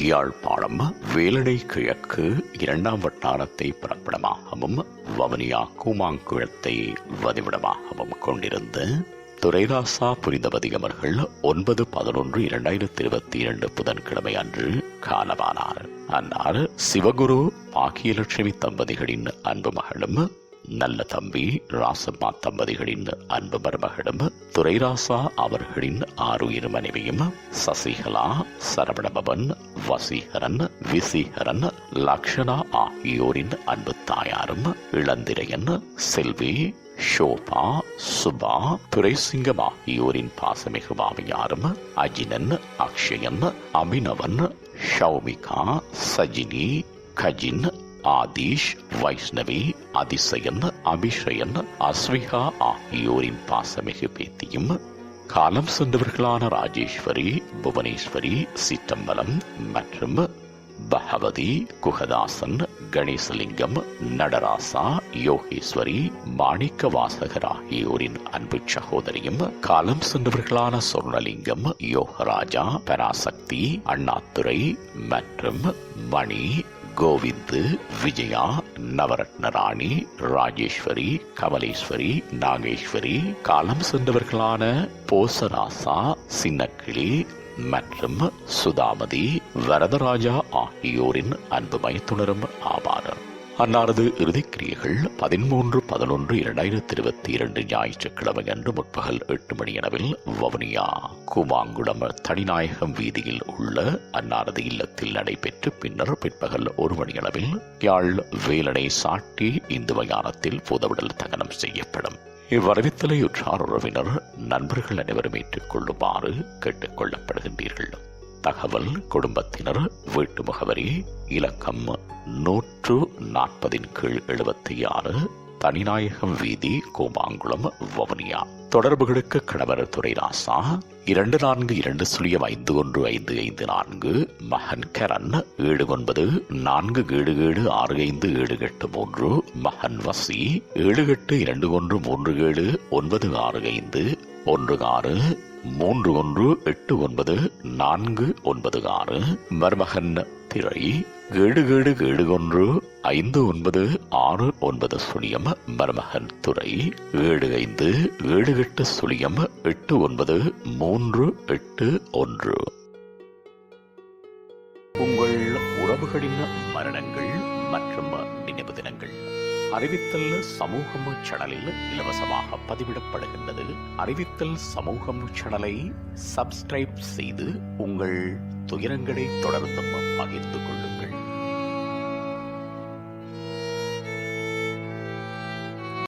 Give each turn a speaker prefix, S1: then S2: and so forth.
S1: யாழ்ப்பாணம் வேலடை கிழக்கு 2ஆம் வட்டாரத்தை பிறப்பிடமாகவும் வவுனியா கூமாங்குளத்தை வதிவிடமாகவும் கொண்டிருந்த துரைராசா புரிந்தவதி அவர்கள் 9/11/2022 புதன்கிழமை அன்று காலமானார். அன்னார் சிவகுரு பாக்கியலட்சுமி தம்பதிகளின் அன்பு மகளும் நல்ல தம்பி ராசம்மா தம்பதிகளின் அன்பு மருமகளும் துரைராசா அவர்களின் ஆருயிர் மனைவியும் சசிகலா, சரவணபவன், வசீகரன், விசீகரன், லக்ஷணா ஆகியோரின் அன்பு தாயாரும் இளந்திரையன், செல்வி, ஷோபா, சுபா, துரைசிங்கம் ஆகியோரின் பாசமிகு மாமியாரும் அஜினன், அக்ஷயன், அபினவன், ஷௌமிகா, சஜினி, கஜின், ஆதீஷ், வைஷ்ணவி, அதிசயன், அபிஷயன், அஸ்விகா ஆகியோரின் பாசமிகு பேத்தியும் காலம் சென்றவர்களான ராஜேஸ்வரி, புவனேஸ்வரி, சிற்றம்பலம் மற்றும் பகவதி, குகதாசன், கணேசலிங்கம், நடராசா, யோகேஸ்வரி, மாணிக்க வாசகர் ஆகியோரின் அன்பு சகோதரியும் காலம் சென்றவர்களான சொர்ணலிங்கம், யோகராஜா, பராசக்தி, அண்ணாதுரை மற்றும் மணி, கோவிந்து, விஜயா, நவரத்ன ராணி, ராஜேஸ்வரி, கமலேஸ்வரி, நாகேஸ்வரி, காலம் சென்றவர்களான போசராசா, சின்னக்கிளி மற்றும் சுதாமதி, வரதராஜா ஆகியோரின் அன்பு மைத்துனரும் ஆவார். அன்னாரது இறுதிக்கிரியைகள் 13/11/2022 ஞாயிற்றுக்கிழமை அன்று முற்பகல் 8 மணியளவில் வவுனியா கூமாங்குளம் தனிநாயகம் வீதியில் உள்ள அன்னாரது இல்லத்தில் நடைபெற்று பின்னர் பிற்பகல் 1 மணியளவில் யாழ் வேலனை சாட்டி இந்து மயானத்தில் புதவிடல் தகனம் செய்யப்படும். இவ்வரவித்தலை உற்றார் உறவினர் நண்பர்கள் அனைவரும் ஏற்றுக்கொள்ளுமாறு கேட்டுக் கொள்ளப்படுகின்றீர்கள். தகவல் குடும்பத்தினர், வீட்டு முகவரி இலக்கம் 140/76 தனிநாயகம் வீதி, கூமாங்குளம், வவுனியா. தொடர்புகளுக்கு கணவர் துரைராசா 2420515554, மகன் கரன் 7947765783, மகன் வசி 7821379651, 1631899496, மருமகன் திரை 77715969, மருமகன் துறை 7578893981. உங்கள் உறவுகளின் மரணங்கள் மற்றும் நினைவு தினங்கள் அறிவித்தல் சமூகம் சேனலில் இலவசமாக பதிவிடப்படுகின்றது. அறிவித்தல் சமூகம் சேனலை சப்ஸ்கிரைப் செய்து உங்கள் துயரங்களை தொடர்ந்தும் பகிர்ந்து கொள்ளுங்கள்.